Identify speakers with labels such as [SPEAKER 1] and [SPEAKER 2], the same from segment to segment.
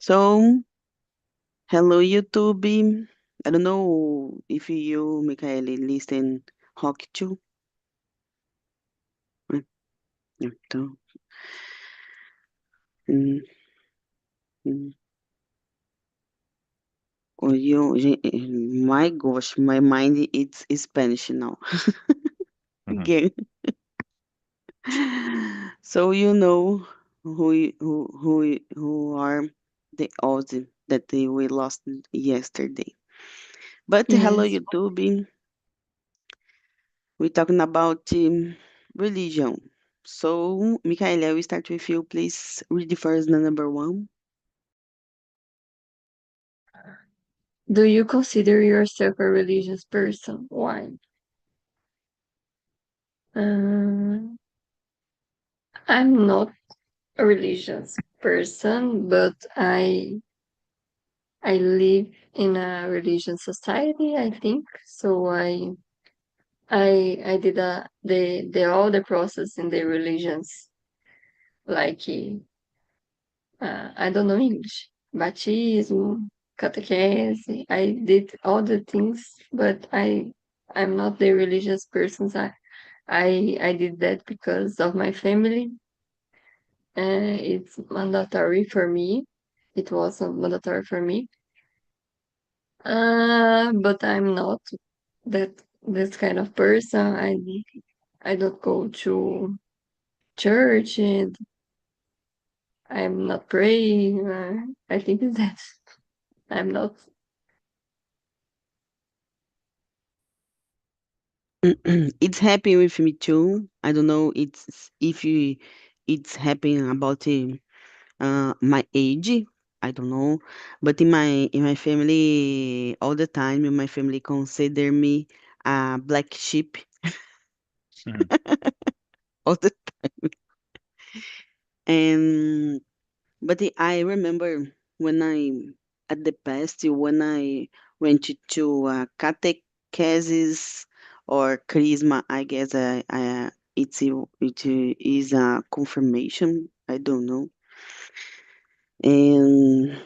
[SPEAKER 1] So, hello YouTube. I don't know if you, Michaeli, listen hockey too. Né? Então, hum, hum. My gosh, my mind it's Spanish now.
[SPEAKER 2] Mhm.
[SPEAKER 1] Again. So you know who are the odds that we lost yesterday. But hello
[SPEAKER 3] Yes.
[SPEAKER 1] YouTube. We're talking about religion. So, Michaela, I will start with you. Please read the first number one.
[SPEAKER 3] Do you consider yourself a religious person? Why? Um, I'm not a religious person, but I live in a religious society, I think. So I did the all the process in the religions, like I don't know English, baptism, catechese. I did all the things, but I'm not the religious person. I did that because of my family. It's mandatory for me. It was mandatory for me. But I'm not that this kind of person. I don't go to church and I'm not praying. I think that I'm not.
[SPEAKER 1] It's happening with me too. I don't know it's happening about my age. I don't know, but in my family, all the time, my family consider me a black sheep
[SPEAKER 2] Mhm.
[SPEAKER 1] all the and but I remember when I at the past when I went to catechesis or charisma, I guess it is a confirmation. I don't know. And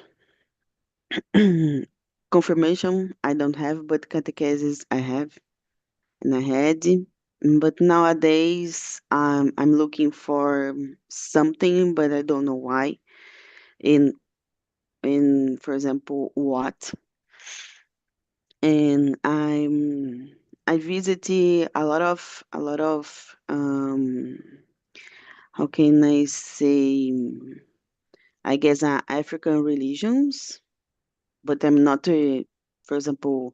[SPEAKER 1] confirmation I don't have, but catechesis I have and I had. But nowadays I'm looking for something, but I don't know why. In for example, what? And I visited a lot of how can I say, I guess African religions, but I'm not for example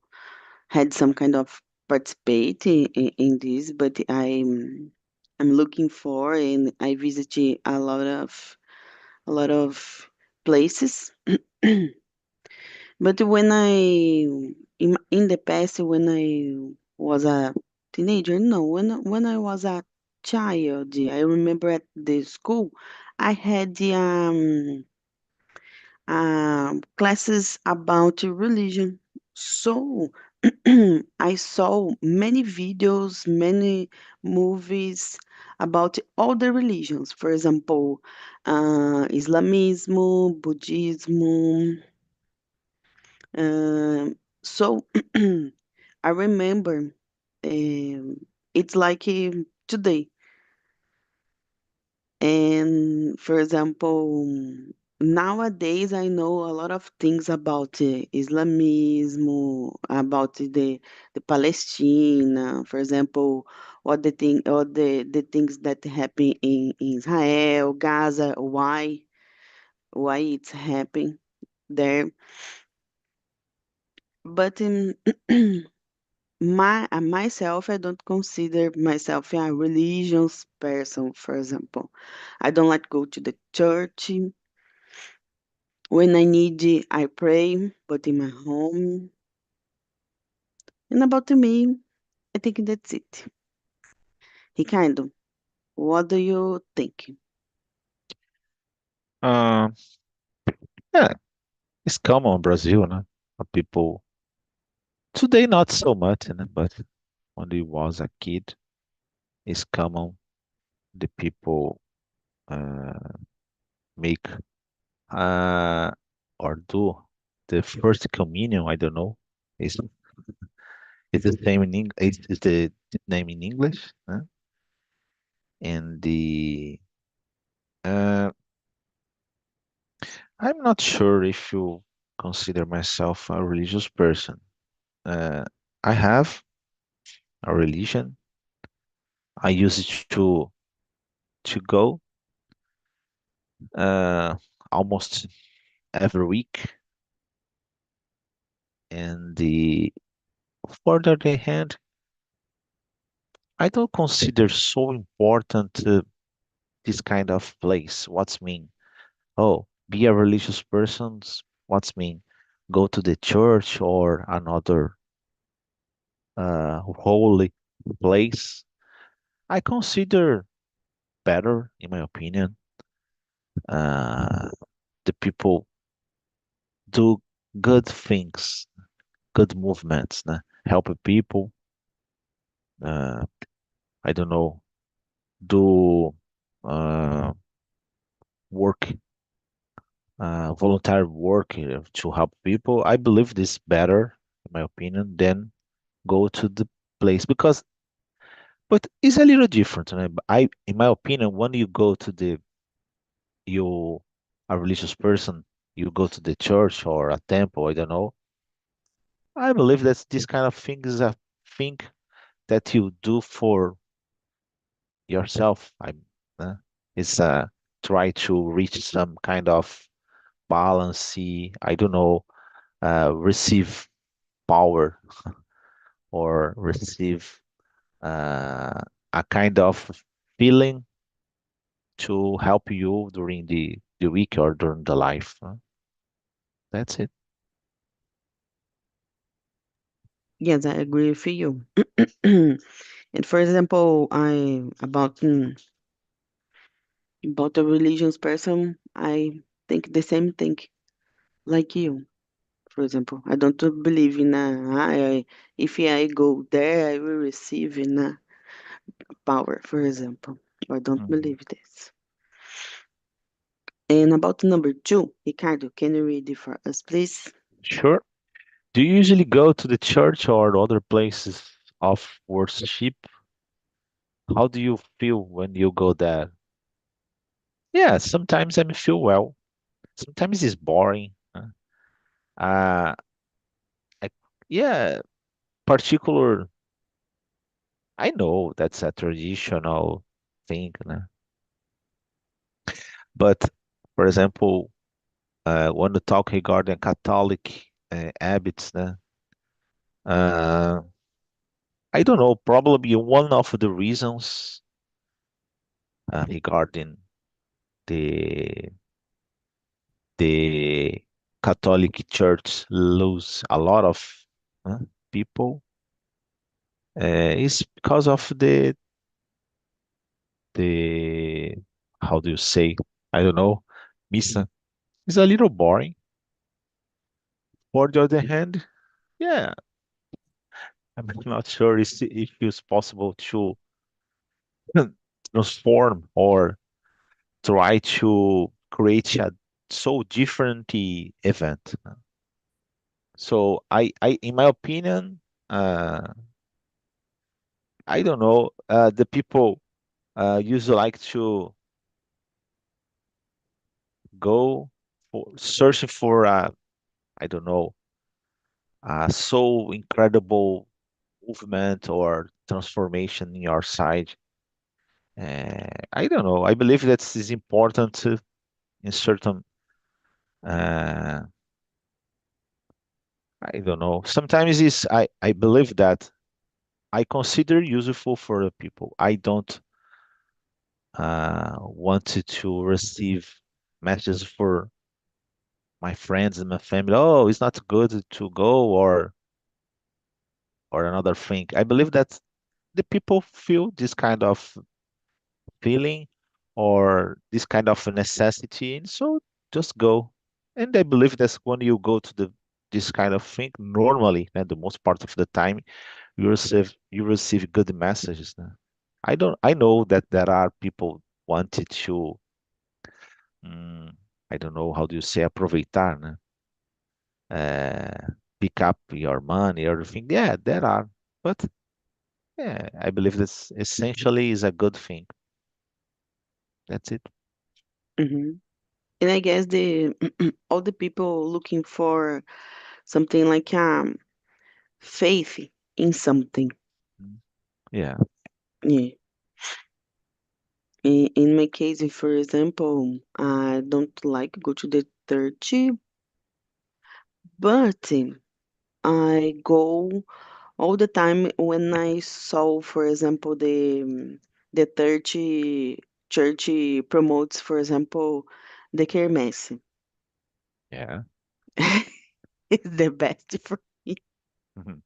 [SPEAKER 1] had some kind of participate in this, but I'm looking for, and I visited a lot of places. But when in the past, when I was a teenager, no, when I was a child, I remember at the school, I had classes about religion. So I saw many videos, many movies about all the religions. For example, Islamismo, Buddhism. Um, so I remember it's like today. And for example, nowadays I know a lot of things about Islamism, about the Palestine, for example, what the things that happen in Israel, Gaza, why it's happening there. But myself, I don't consider myself a religious person, for example. I don't like go to the church. When I need it, I pray, but in my home. And about me, I think that's it. Ricardo, what do you think?
[SPEAKER 2] Uh, yeah, it's common in Brazil, né? People today not so much, né? But when I was a kid, it's common the people uh, make. Uh, or do the first communion. I don't know. Is is the same in English? Is the name in English? Huh? And the uh, I'm not sure if you consider myself a religious person. Uh, I have a religion. I use it to go uh, almost every week. And the further the hand, I don't consider so important this kind of place. What's mean? Oh, be a religious person. What's mean? Go to the church or another holy place. I consider better, in my opinion, uh, the people do good things, good movements, né? Help people. Uh, I don't know, do uh, work, voluntary work to help people. I believe this better, in my opinion, than go to the place because, but it's a little different. Né? In my opinion, when you go to you, a religious person, you go to the church or a temple. I don't know. I believe that this kind of thing is a thing that you do for yourself. Uh, it's try to reach some kind of balance. I don't know, receive power or receive uh, a kind of feeling to help you during the week or during the life. That's it.
[SPEAKER 1] Yes, I agree with you. And for example, I about a religious person, I think the same thing like you. For example, I don't believe in if I go there, I will receive in a power. For example, I don't
[SPEAKER 2] Mhm.
[SPEAKER 1] believe this. And about number two, Ricardo, can you read it for us, please?
[SPEAKER 2] Sure. Do you usually go to the church or other places of worship? How do you feel when you go there? Yeah, sometimes I feel well. Sometimes it's boring. Uh, I, yeah, particular. I know that's a traditional thing, né? But for example, when you talk regarding Catholic habits, né? Uh, I don't know. Probably one of the reasons regarding the the Catholic Church lose a lot of uh, people is because of the how do you say? I don't know. Missa is a little boring. For the other hand, yeah, I'm not sure if it's possible to transform or try to create a so different event. So in my opinion, uh, I don't know. The people usually like to go for searching for I don't know, so incredible movement or transformation in your side. I don't know. I believe that is important in certain. Uh, I don't know. Sometimes is I believe that I consider useful for the people. I don't want to receive messages for my friends and my family. Oh, it's not good to go or another thing. I believe that the people feel this kind of feeling or this kind of necessity, and so just go. And I believe that's when you go to this kind of thing, normally, and the most part of the time, you receive good messages. Né? I know that there are people wanted to, mm, I don't know how do you say aproveitar, né? uh, pick up your money, everything. Yeah, there are. But yeah, I believe this essentially is a good thing. That's it.
[SPEAKER 1] hmm And I guess the all the people looking for something like faith in something.
[SPEAKER 2] Mm. Yeah.
[SPEAKER 1] Yeah. In my case, if, for example, I don't like go to the church, but I go all the time when I saw, for example, the church promotes, for example, the kermesse.
[SPEAKER 2] Yeah.
[SPEAKER 1] It's the best for me.
[SPEAKER 2] Mhm.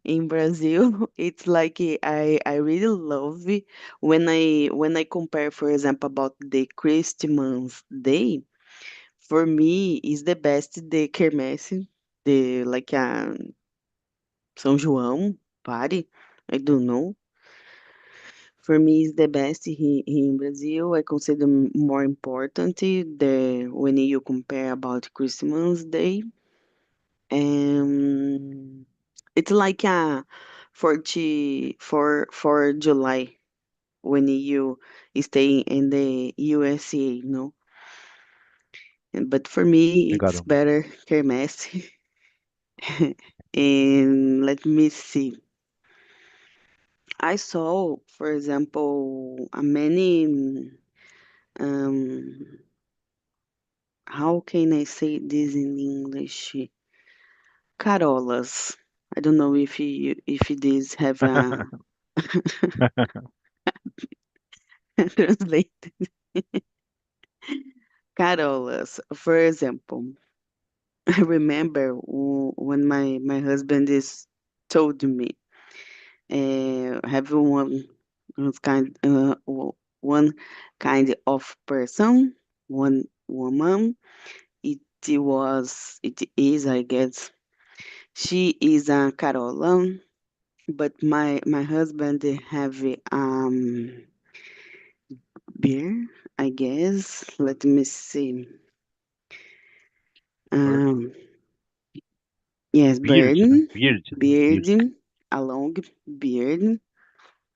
[SPEAKER 1] In Brazil, it's like I really love it when I compare, for example, about the Christmas Day. For me, is the best the quermesse, the like São João party. I don't know. For me, is the best here in Brazil. I consider more important the when you compare about Christmas Day. And it's like a for July when you stay in the USA, no? But for me, it's
[SPEAKER 2] Obrigado.
[SPEAKER 1] better Kermesse. And let me see. I saw, for example, a many, um, how can I say this in English? Carolas. I don't know if this have a translate. Carolas. For example, I remember when my husband is told me, have one kind of person, one woman. It is, I guess. She is a Carola, but my husband have beer, I guess. Let me see.
[SPEAKER 2] Bird?
[SPEAKER 1] Um, yes,
[SPEAKER 2] Beard, né?
[SPEAKER 1] burden,
[SPEAKER 2] Beard, né?
[SPEAKER 1] beard,
[SPEAKER 2] Beard.
[SPEAKER 1] a long beard,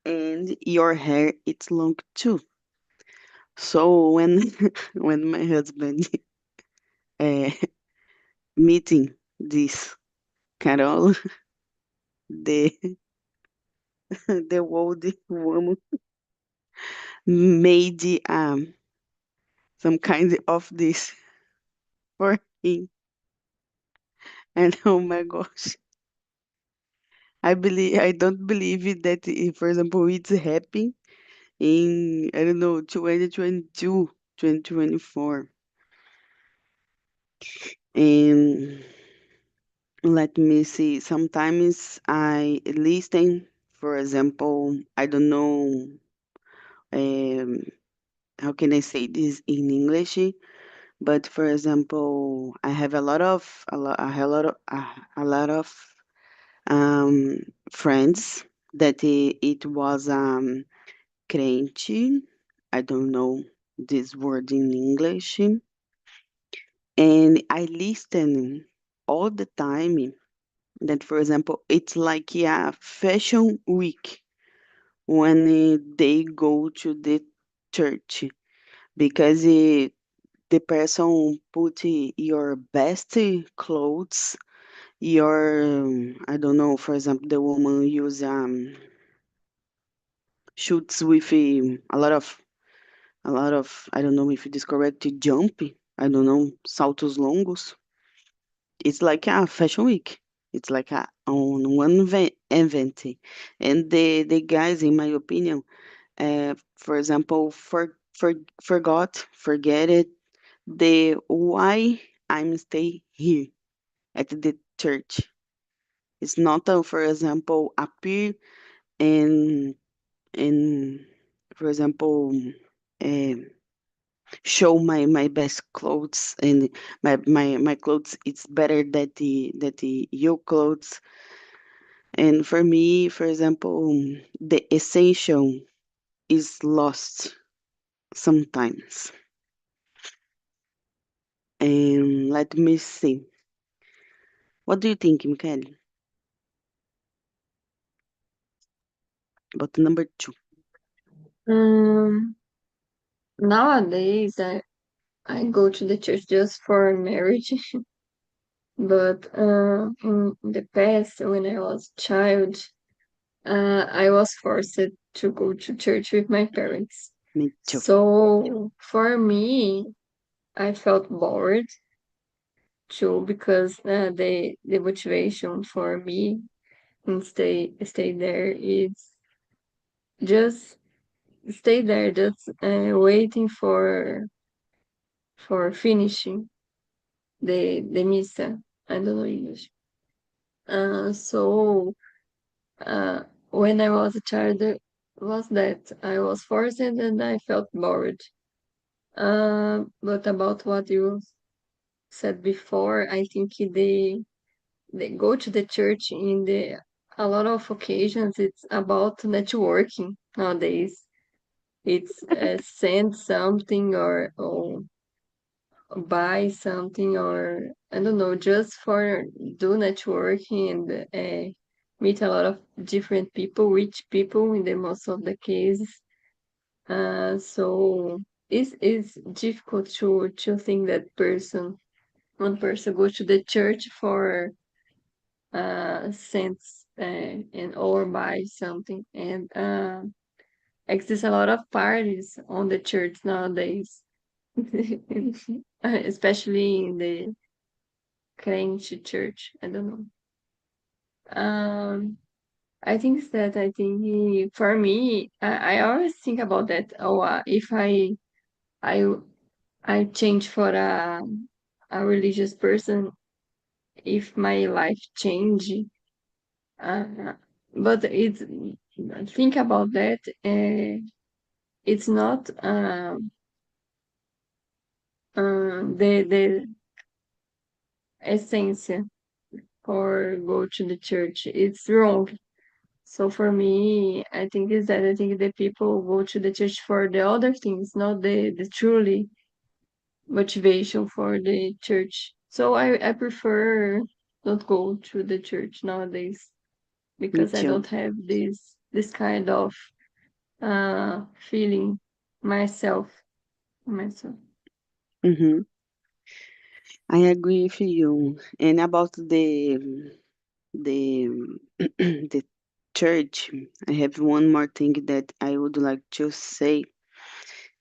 [SPEAKER 1] and your hair it's long too. So when when my husband uh, meeting this Carol, the the old woman made some kind of this for him, and oh my gosh, I don't believe it that if, for example, it's happening in I don't know 2022, 2024, and let me see. Sometimes I listen, for example, I don't know, um, how can I say this in English? But for example, I have I have a lot of um, friends that it was crente. I don't know this word in English, and I listen all the time. That, for example, it's like a fashion week when they go to the church because the person put your best clothes, your I don't know, for example, the woman use shoots with a lot of I don't know if it is correct to jump. I don't know, saltos longos. It's like a fashion week. It's like a on one event, and the guys, in my opinion, for example, forget it, the why I'm stay here at the church. It's not, for example, appear and and for example, um, show my best clothes and my clothes. It's better that the your clothes. And for me, for example, the essential is lost sometimes. And let me see. What do you think, Michael, about the number two?
[SPEAKER 3] Um, Nowadays, I go to the church just for marriage, but in the past, when I was a child, I was forced to go to church with my parents.
[SPEAKER 1] Me too.
[SPEAKER 3] So for me, I felt bored too because the motivation for me and stay there is just stay there, just waiting for finishing the missa. I don't know English. So uh, when I was a child, was that I was forced and I felt bored. But about what you said before, I think they go to the church in the a lot of occasions. It's about networking nowadays. It's send something or buy something or I don't know, just for do networking and meet a lot of different people, rich people in the most of the cases. So it's difficult to think that one person goes to the church for sense and or buy something and exists a lot of parties on the church nowadays. Especially in the crente church. I don't know. Um, I think that I think for me, I always think about that. Oh, if I I change for a religious person, if my life change, uh, but it's think about that. It's not the essence for go to the church. It's wrong. So for me, I think is that I think the people go to the church for the other things, not the truly motivation for the church. So I prefer not go to the church nowadays
[SPEAKER 1] Me
[SPEAKER 3] because I
[SPEAKER 1] too.
[SPEAKER 3] don't have this kind of feeling myself myself.
[SPEAKER 1] Mm-hmm. I agree with you. And about the the church, I have one more thing that I would like to say.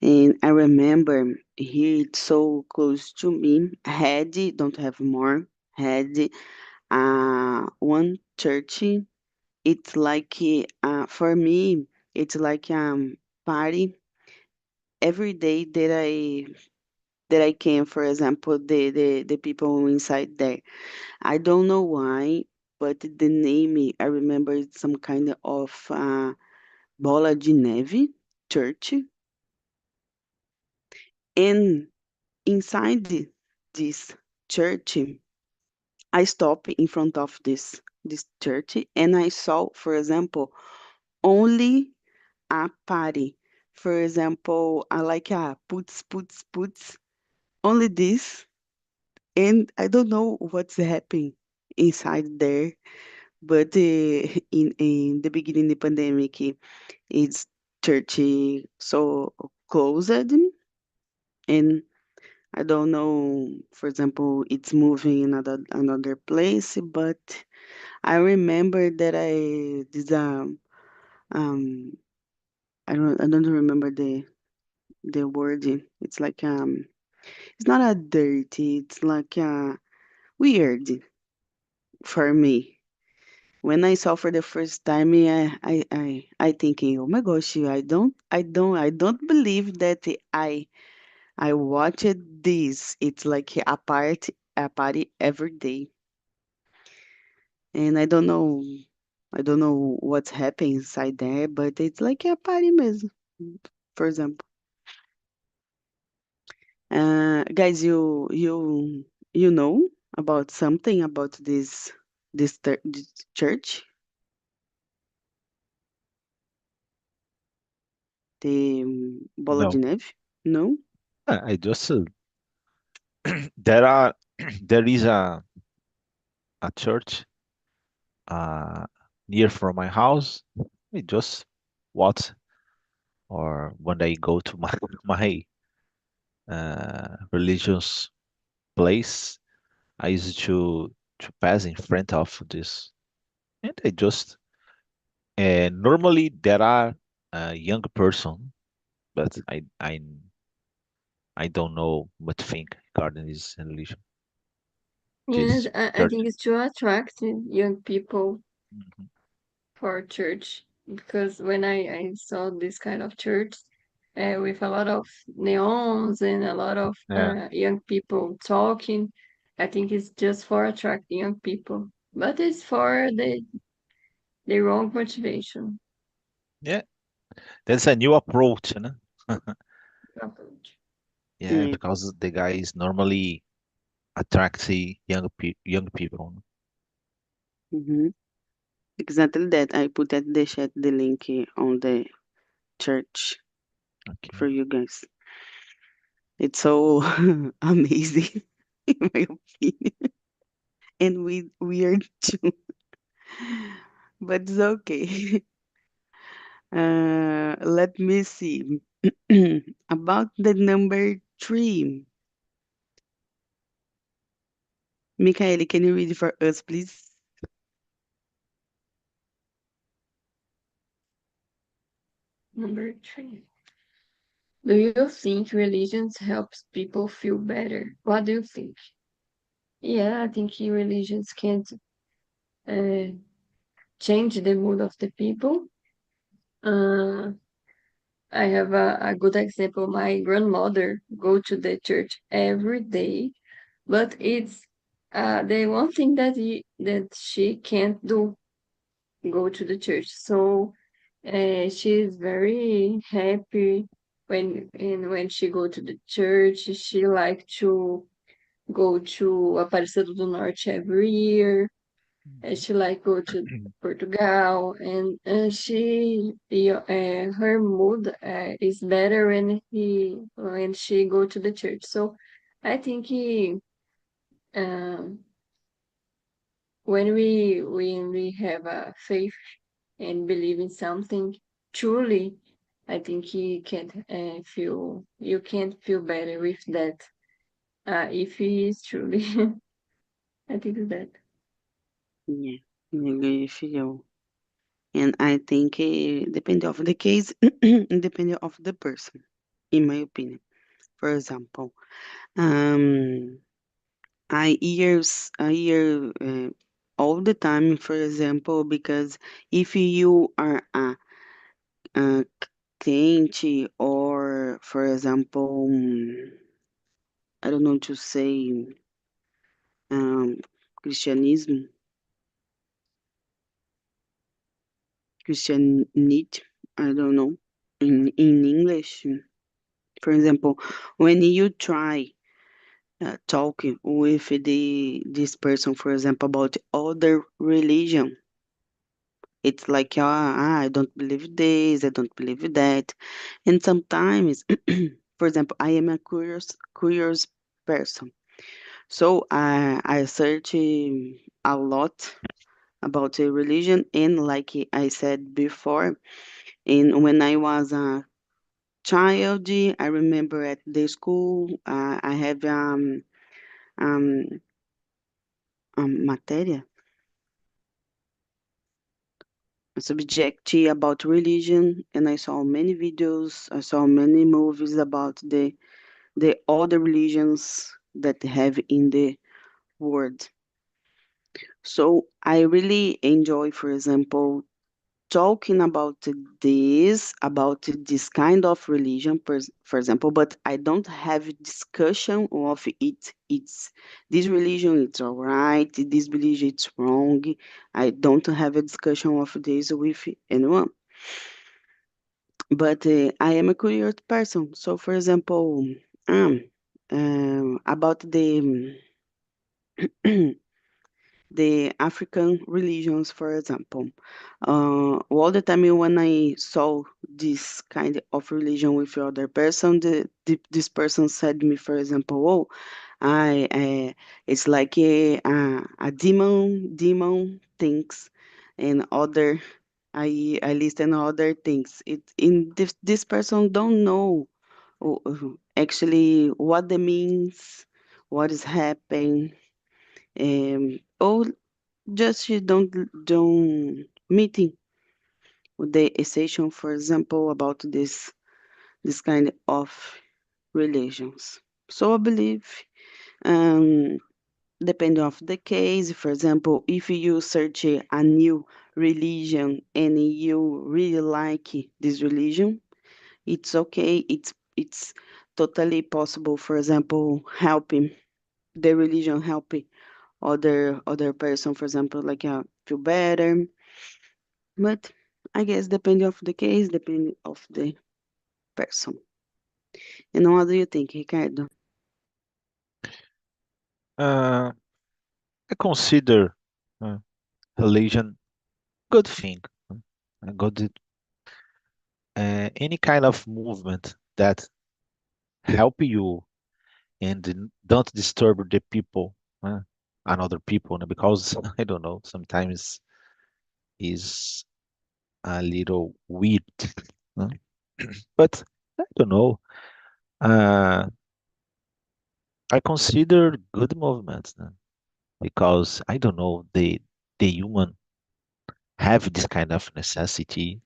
[SPEAKER 1] And I remember here it's so close to me. Had don't have more. Had one church. It's like for me, it's like party every day that I can. For example, the people inside there. I don't know why, but the name I remember it's some kind of Bola de Neve church, and inside this church, I stopped in front of this church and I saw, for example, only a party. For example, I like a puts, only this, and I don't know what's happening inside there. But in the beginning the pandemic, it's church so closed, and I don't know. For example, it's moving another place, but I remember that I did um I don't remember the word. It's like it's not a dirty. It's like a weird for me. When I saw for the first time, I thinking, oh my gosh, I don't believe that I watched this. It's like a party every day, and I don't know what's happening inside there, but it's like a party mesmo. For example, guys, you know about something about this church, the Bola de
[SPEAKER 2] No,
[SPEAKER 1] Neve? No?
[SPEAKER 2] I just there are there is a church uh, near from my house. I just watch, or when I go to my my religious place, I used to pass in front of this, and I just normally there are young person, but I don't know what to think regarding this religion,
[SPEAKER 3] Yes,
[SPEAKER 2] this
[SPEAKER 3] I
[SPEAKER 2] church.
[SPEAKER 3] think it's to attract young people
[SPEAKER 2] Mhm.
[SPEAKER 3] for church because when I saw this kind of church with a lot of neons and a lot of
[SPEAKER 2] Yeah,
[SPEAKER 3] young people talking, I think it's just for attracting young people, but it's for the wrong motivation
[SPEAKER 2] yeah, that's a new approach, you know?
[SPEAKER 3] approach.
[SPEAKER 2] Yeah,
[SPEAKER 1] Yeah.
[SPEAKER 2] because the guy is normally attracting young people.
[SPEAKER 1] Mm-hmm. Exactly that. I put at the chat the link on the church
[SPEAKER 2] Okay.
[SPEAKER 1] for you guys. It's so amazing, in my opinion, and weird too. But it's okay. Let me see. About the number three. Michaeli, can you read for us, please?
[SPEAKER 3] Number 3. Do you think religions helps people feel better? What do you think? Yeah, I think religions can't uh, change the mood of the people. Uh, I have a good example. My grandmother go to the church every day, but it's the one thing that she can't do, go to the church. So she's very happy when she go to the church. She like to go to Aparecida do Norte every year.
[SPEAKER 2] Mhm.
[SPEAKER 3] She like go to Portugal, and her mood is better when she go to the church. So I think um, when we have a faith and believe in something truly, I think he can feel you can't feel better with that if he is truly. I think it's that.
[SPEAKER 1] Yeah, I agree with you. And I think depending of the case, depending of the person, in my opinion. For example, um, I hear all the time, for example, because if you are a client or, for example, I don't know to say, um, Christianism, Christianity, I don't know, in English. For example, when you try talking with this person, for example, about other religion, it's like, I don't believe this, I don't believe that. And sometimes, for example, I am a curious person. So I search a lot about a religion, and like I said before, and when I was a child, I remember at the school, I have um, matéria, a subject about religion, and I saw many videos, I saw many movies about the other religions that have in the world. So I really enjoy, for example, talking about this kind of religion, for example, but I don't have discussion of it. It's this religion, it's all right. This religion, it's wrong. I don't have a discussion of this with anyone. But I am a curious person. So, for example, um, about the African religions, for example. All the time when I saw this kind of religion with other person, this person said me, for example, oh, I it's like a demon things and other I listen other things. It in this person don't know actually what the means, what is happening, or just you don't meeting with the session, for example, about this kind of relations. So I believe, um, depending of the case, for example, if you search a new religion and you really like this religion, it's okay. It's totally possible. For example, helping the religion helping other person, for example, like feel better. But I guess depending of the case, depending of the person. And what do you think, Ricardo?
[SPEAKER 2] Uh, I consider uh, religion good thing. A good any kind of movement that help you and don't disturb the people, another people, because I don't know, sometimes is a little weird. uh, But I don't know. Uh, I consider good movements because I don't know the human have this kind of necessity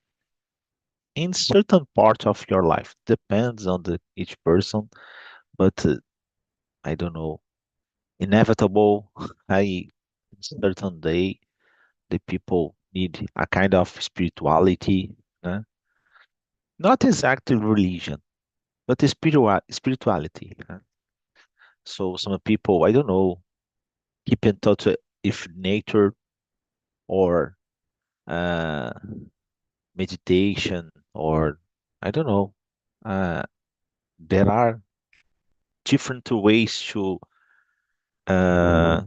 [SPEAKER 2] in certain part of your life. Depends on the each person, but I don't know. Inevitable. I certain day the people need a kind of spirituality, né? Not exactly religion, but spirituality. So some people, I don't know, keep in touch with nature or uh, meditation or I don't know. Uh, there are different ways to uh,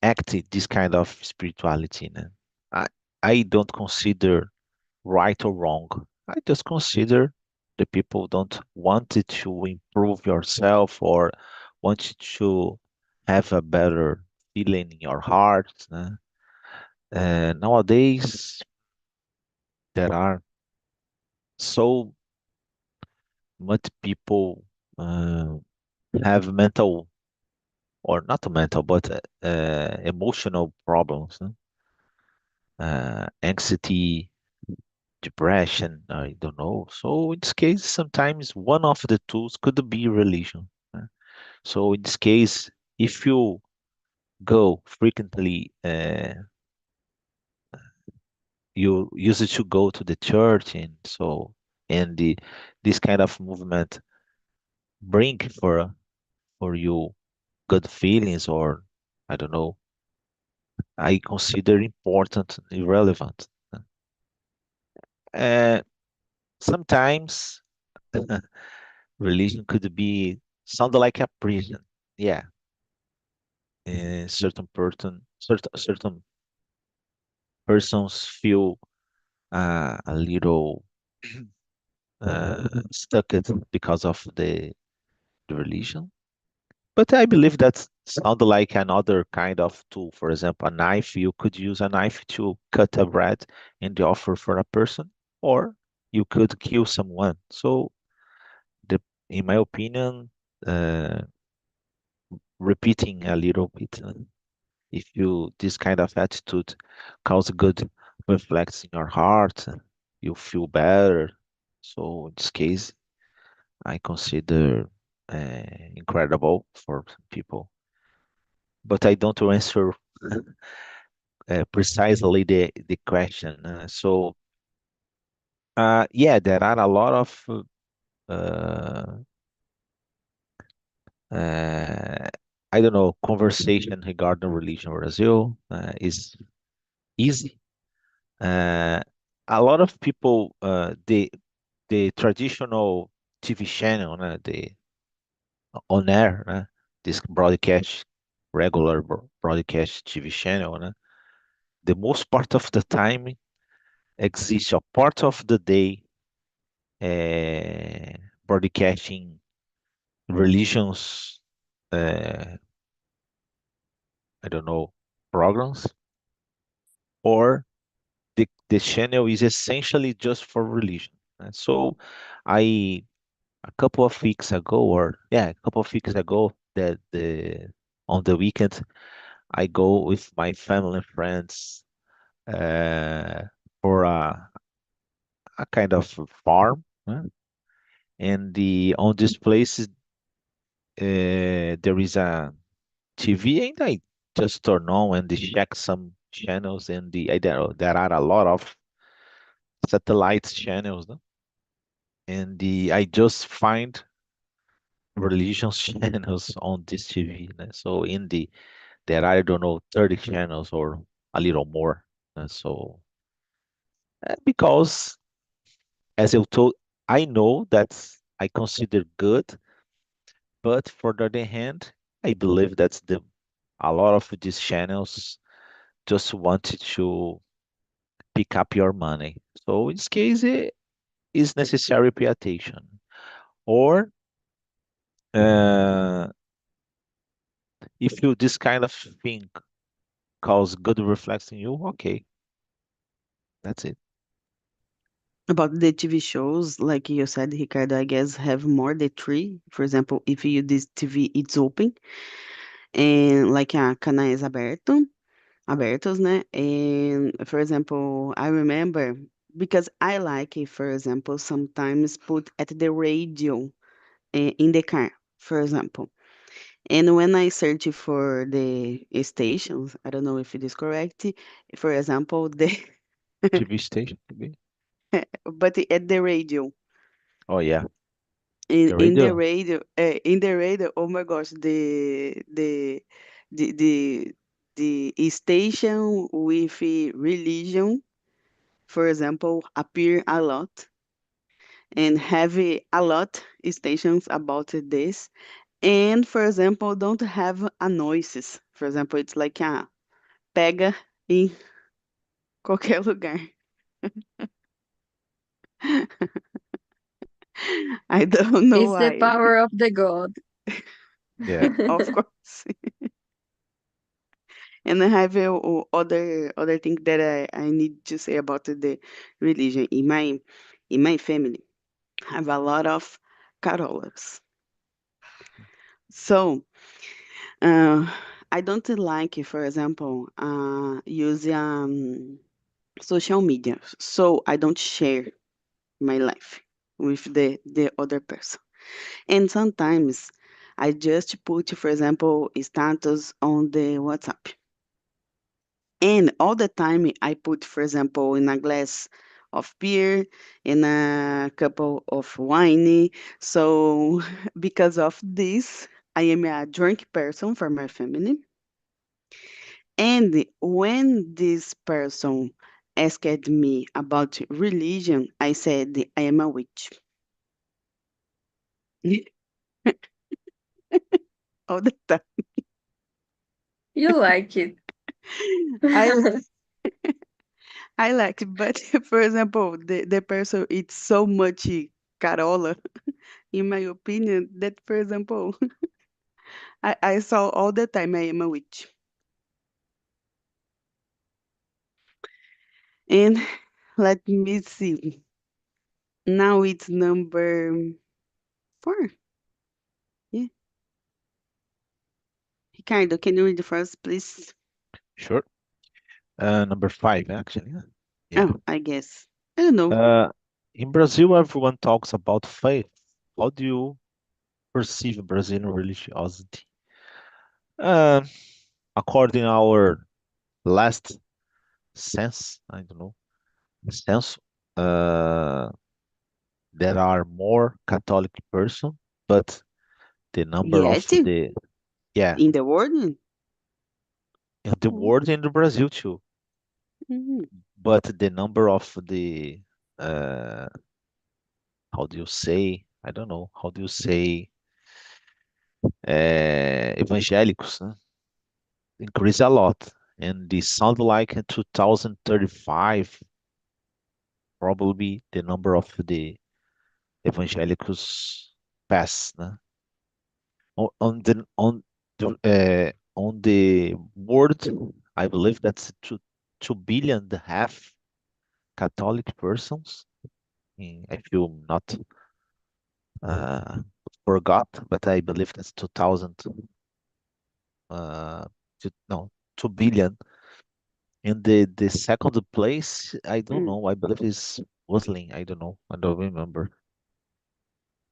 [SPEAKER 2] act this kind of spirituality. Né? I I don't consider right or wrong. I just consider the people don't want it to improve yourself or want you to have a better feeling in your heart. Né? Nowadays, there are so much people uh, have mental or not mental, but emotional problems, né? Anxiety, depression, I don't know. So in this case, sometimes one of the tools could be religion. So in this case, if you go frequently, you use it to go to the church, and so and this kind of movement bring for you good feelings, or I don't know. I consider important, irrelevant. Uh, Sometimes religion could be sound like a prison. Yeah, certain persons feel a little stuck it because of the religion. But I believe that sound like another kind of tool. For example, a knife. You could use a knife to cut a bread and offer for a person, or you could kill someone. So, the, in my opinion, uh, repeating a little bit. If you this kind of attitude cause good reflects in your heart, you feel better. So in this case, I consider incredible for people, but I don't answer precisely the question. Yeah, there are a lot of uh, uh, I don't know conversation regarding religion in Brazil is easy. Uh, a lot of people, the traditional TV channel, the on air, this broadcast, regular broadcast TV channel, the most part of the time exists a part of the day broadcasting religions, uh, I don't know, programs, or the channel is essentially just for religion. So I a couple of weeks ago, or yeah, a couple of weeks ago, that the on the weekend I go with my family and friends uh, for a kind of farm, and the on this place there is a TV, and I just turn on and check some channels, and there are a lot of satellite channels, no? And I just find religious channels on this TV. So there are, I don't know, 30 channels or a little more. So because as I told, I know that I consider good, but for the other hand, I believe that's the a lot of these channels just wanted to pick up your money. So in this case, it is necessary pay attention. Or uh, if you this kind of thing cause good reflex in you, okay, that's it.
[SPEAKER 1] About the TV shows, like you said, Ricardo, I guess have more than three. For example, if you this TV, it's open, and like canais abertos, né? And for example, I remember because I like it, for example, sometimes put at the radio in the car, for example. And when I search for the stations, I don't know if it is correct. For example, the
[SPEAKER 2] TV station, maybe.
[SPEAKER 1] but at the radio,
[SPEAKER 2] Oh yeah,
[SPEAKER 1] in
[SPEAKER 2] the
[SPEAKER 1] in the
[SPEAKER 2] radio,
[SPEAKER 1] radio, oh my gosh, the the the station with religion, for example, appear a lot and have a lot stations about this. And for example, don't have a noises. For example, it's like pega em qualquer lugar. I don't know
[SPEAKER 3] It's the
[SPEAKER 1] why.
[SPEAKER 3] power of the God.
[SPEAKER 2] yeah,
[SPEAKER 1] Of course. And I have other thing that I need to say about the religion. In my family, I have a lot of carollers. So uh, I don't like, for example, use social media. So I don't share my life with the other person. And sometimes I just put, for example, status on the WhatsApp. And all the time I put, for example, in a glass of beer, in a couple of wine. So because of this, I am a drunk person for my family. And when this person asked me about religion, I said I am a witch. All the time.
[SPEAKER 3] You like it.
[SPEAKER 1] I I like it, but for example, the person eats so much carola, in my opinion, that for example, I saw all the time I am a witch. And let me see. Now it's number 4. Yeah. Ricardo, can you read the first, please?
[SPEAKER 2] sure. Number five, actually. Yeah. Yeah.
[SPEAKER 1] Oh, I guess. I don't know.
[SPEAKER 2] Uh, in Brazil, everyone talks about faith. How do you perceive Brazilian religiosity? Uh, according our last sense, I don't know, sense, uh, there are more Catholic person, but the number of
[SPEAKER 1] Yes,
[SPEAKER 2] yeah,
[SPEAKER 1] in the world.
[SPEAKER 2] in the
[SPEAKER 1] Oh.
[SPEAKER 2] world in the Brazil too,
[SPEAKER 1] Mhm.
[SPEAKER 2] but the number of uh, how do you say? I don't know. How do you say? Evangélicos, né? Increase a lot. And they sound like in 2035, probably the number of the evangelicals pass, né? On the world, I believe that's 2 billion and a half Catholic persons. If you not uh, forgot, but I believe that's 2000. No, 2 billion. And the second place, I don't
[SPEAKER 1] Mm,
[SPEAKER 2] know. I believe is Muslim. I don't know. I don't remember.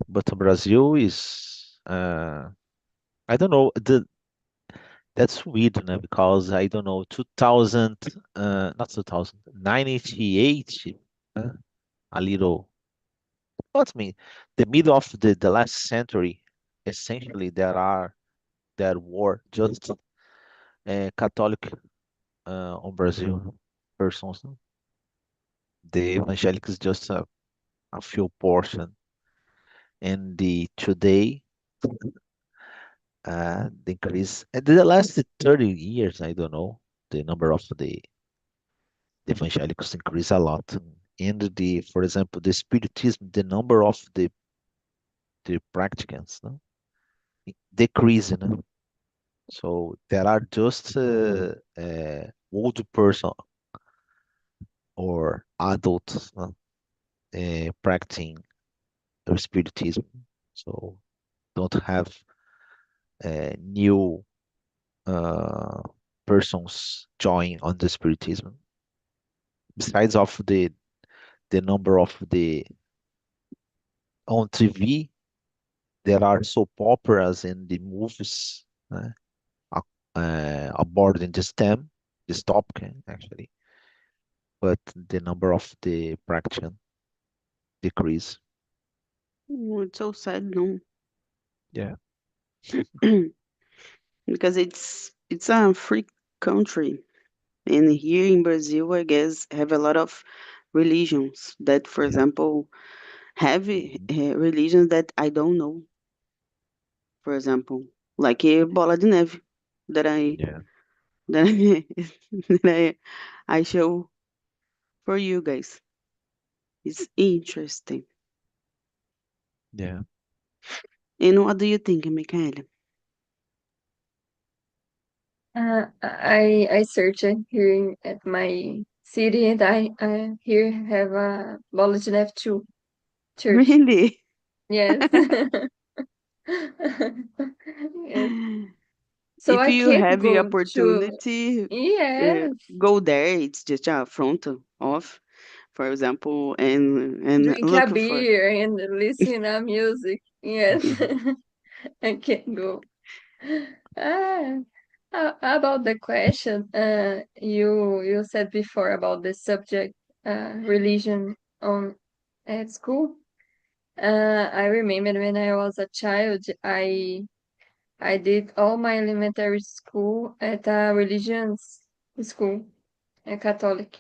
[SPEAKER 2] But Brazil is I don't know. That's weird, because I don't know, 2000, not 2000, 98, uh, a little, what's mean? The middle of the last century, essentially, there were just Catholic on Brazil persons. No? The evangelic is just a few portion. And the today, the increase, and the last 30 years, I don't know, the number of the evangelicals increase a lot. And for example, the spiritism, the number of the practicants, no, decrease, So there are just old person or adults, practicing spiritism. So don't have new uh, persons join on the spiritism. Besides of the number of the on TV, there are soap operas and the movies uh, aboard in this topic, actually, but the number of the practitioner decrease.
[SPEAKER 1] it's so sad, no?
[SPEAKER 2] Yeah,
[SPEAKER 1] Because it's a free country. And here in Brazil, I guess, have a lot of religions that, for
[SPEAKER 2] yeah,
[SPEAKER 1] example, have
[SPEAKER 2] mhm,
[SPEAKER 1] religions that I don't know. For example, like a bola de neve that I
[SPEAKER 2] yeah,
[SPEAKER 1] that I, that I show for you guys. It's interesting.
[SPEAKER 2] yeah.
[SPEAKER 1] And what do you think, Michaela?
[SPEAKER 3] I searched here at my city, and I here have a Bologna too church.
[SPEAKER 1] Really?
[SPEAKER 3] Yes. Yes. So
[SPEAKER 1] If
[SPEAKER 3] I
[SPEAKER 1] you
[SPEAKER 3] can't
[SPEAKER 1] have the
[SPEAKER 3] go to.
[SPEAKER 1] opportunity,
[SPEAKER 3] Yes,
[SPEAKER 1] go there. It's just a front off, for example, and
[SPEAKER 3] drink a
[SPEAKER 1] look for.
[SPEAKER 3] beer and listen to music. Yes, I can go. Ah, about the question, you said before about the subject, religion on at school. I remember when I was a child, I did all my elementary school at a religious school, a Catholic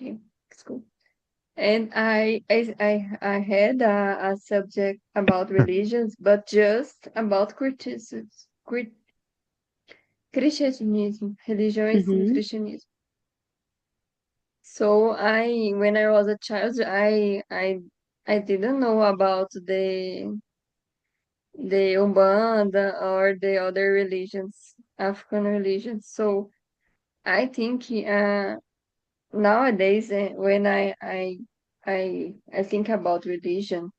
[SPEAKER 3] school. And I had a subject about religions, but just about criticism, Christianism, religiões and
[SPEAKER 1] Mhm.
[SPEAKER 3] Christianism. So when I was a child, I didn't know about the Umbanda or the other religions, African religions. So I think nowadays, when I think about religion,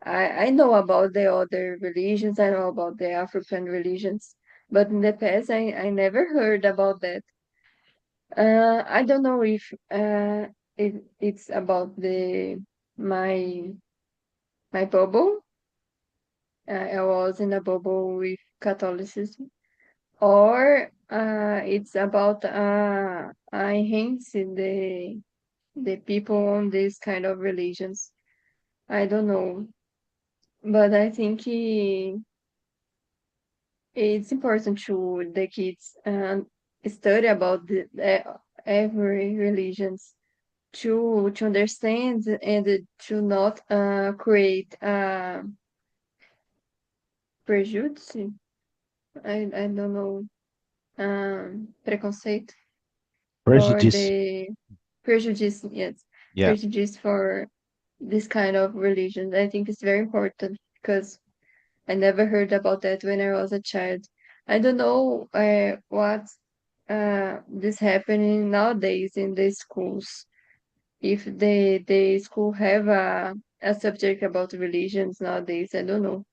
[SPEAKER 3] I know about the other religions, I know about the African religions, but in the past I never heard about that. I don't know if it's about the my my bubble. I was in a bubble with Catholicism, or it's about I hate the people on this kind of religions. I don't know, but I think it's important to the kids study about every religions to understand and to not create prejudice. I don't know, preconceito for
[SPEAKER 2] Prejudice.
[SPEAKER 3] the prejudice. Yes,
[SPEAKER 2] Yeah,
[SPEAKER 3] prejudice for this kind of religion. I think it's very important because I never heard about that when I was a child. I don't know what's this happening nowadays in the schools. If the school have a subject about religions nowadays, I don't know.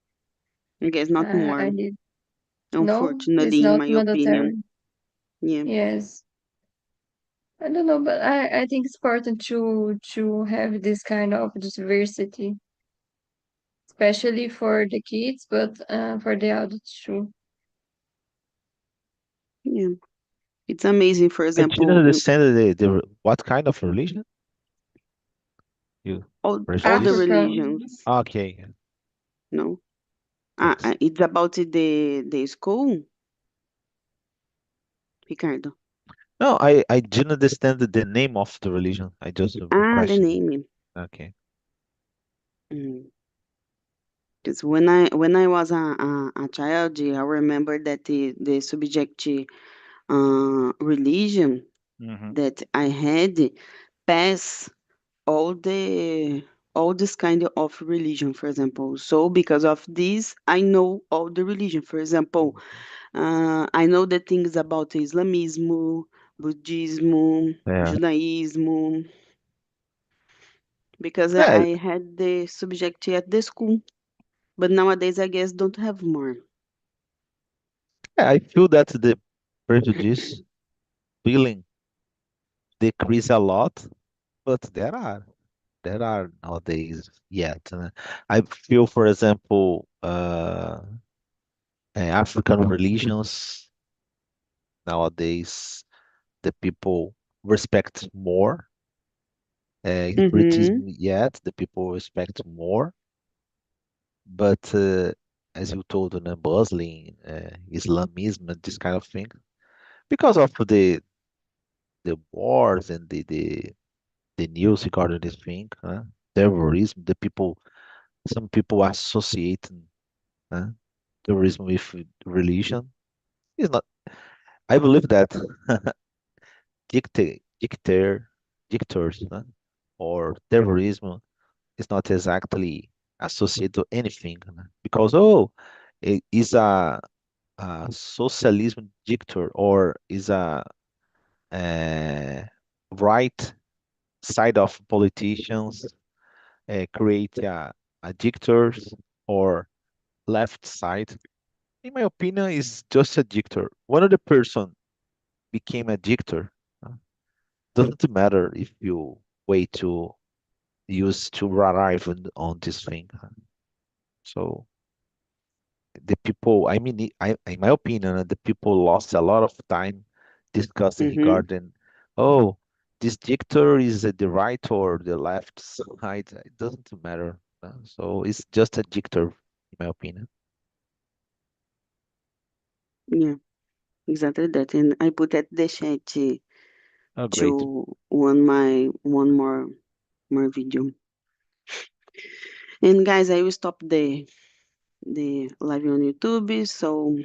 [SPEAKER 1] I guess not
[SPEAKER 3] I
[SPEAKER 1] more,
[SPEAKER 3] need no, it's
[SPEAKER 1] unfortunately, in
[SPEAKER 3] not
[SPEAKER 1] my opinion.
[SPEAKER 3] mandatory.
[SPEAKER 1] Yeah,
[SPEAKER 3] Yes, I don't know, but I think it's important to have this kind of diversity, especially for the kids, but for the adults too.
[SPEAKER 1] yeah. It's amazing, for
[SPEAKER 2] I didn't
[SPEAKER 1] example,
[SPEAKER 2] understand what kind of religion you
[SPEAKER 1] all the
[SPEAKER 2] prejudice.
[SPEAKER 3] Africa,
[SPEAKER 1] religions,
[SPEAKER 2] Okay,
[SPEAKER 1] no?
[SPEAKER 2] yes.
[SPEAKER 1] It's about the school, Ricardo.
[SPEAKER 2] No, I didn't understand the name of the religion. I just
[SPEAKER 1] The
[SPEAKER 2] question.
[SPEAKER 1] name.
[SPEAKER 2] Okay.
[SPEAKER 1] Because when I was a child, I remember that the subject religion
[SPEAKER 2] Hmm.
[SPEAKER 1] that I had pass all the all this kind of religion, for example. So because of this, I know all the religion. For example, I know the things about Islamism, Buddhism,
[SPEAKER 2] Yeah.
[SPEAKER 1] Judaism, because
[SPEAKER 2] Yeah,
[SPEAKER 1] I had the subject at the school. But nowadays, I guess don't have more.
[SPEAKER 2] I feel that the prejudice feeling decrease a lot, but there are nowadays yet. I feel, for example, African religions nowadays the people respect more.
[SPEAKER 1] Mm-hmm.
[SPEAKER 2] Spiritism yet the people respect more, but as you told, Muslim, Islamism, and this kind of thing, because of the wars and the news regarding this thing, terrorism, some people associate uh, terrorism with religion. It's not. I believe that dictator, dictators, or terrorism is not exactly associated to anything, because it is a socialism dictator or is a right side of politicians create a dictators or left side. In my opinion, is just a dictator. One of the person became a dictator. uh, Doesn't matter if you wait to use to arrive on this thing. So the people, I mean, in my opinion, the people lost a lot of time discussing
[SPEAKER 1] Mm-hmm.
[SPEAKER 2] regarding, oh, this dictator is at the right or the left side. It doesn't matter. So it's just a dictator, in my opinion.
[SPEAKER 1] Yeah, exactly that. And I put at the chat
[SPEAKER 2] Oh, great.
[SPEAKER 1] to one more video. And guys, I will stop the live on YouTube. So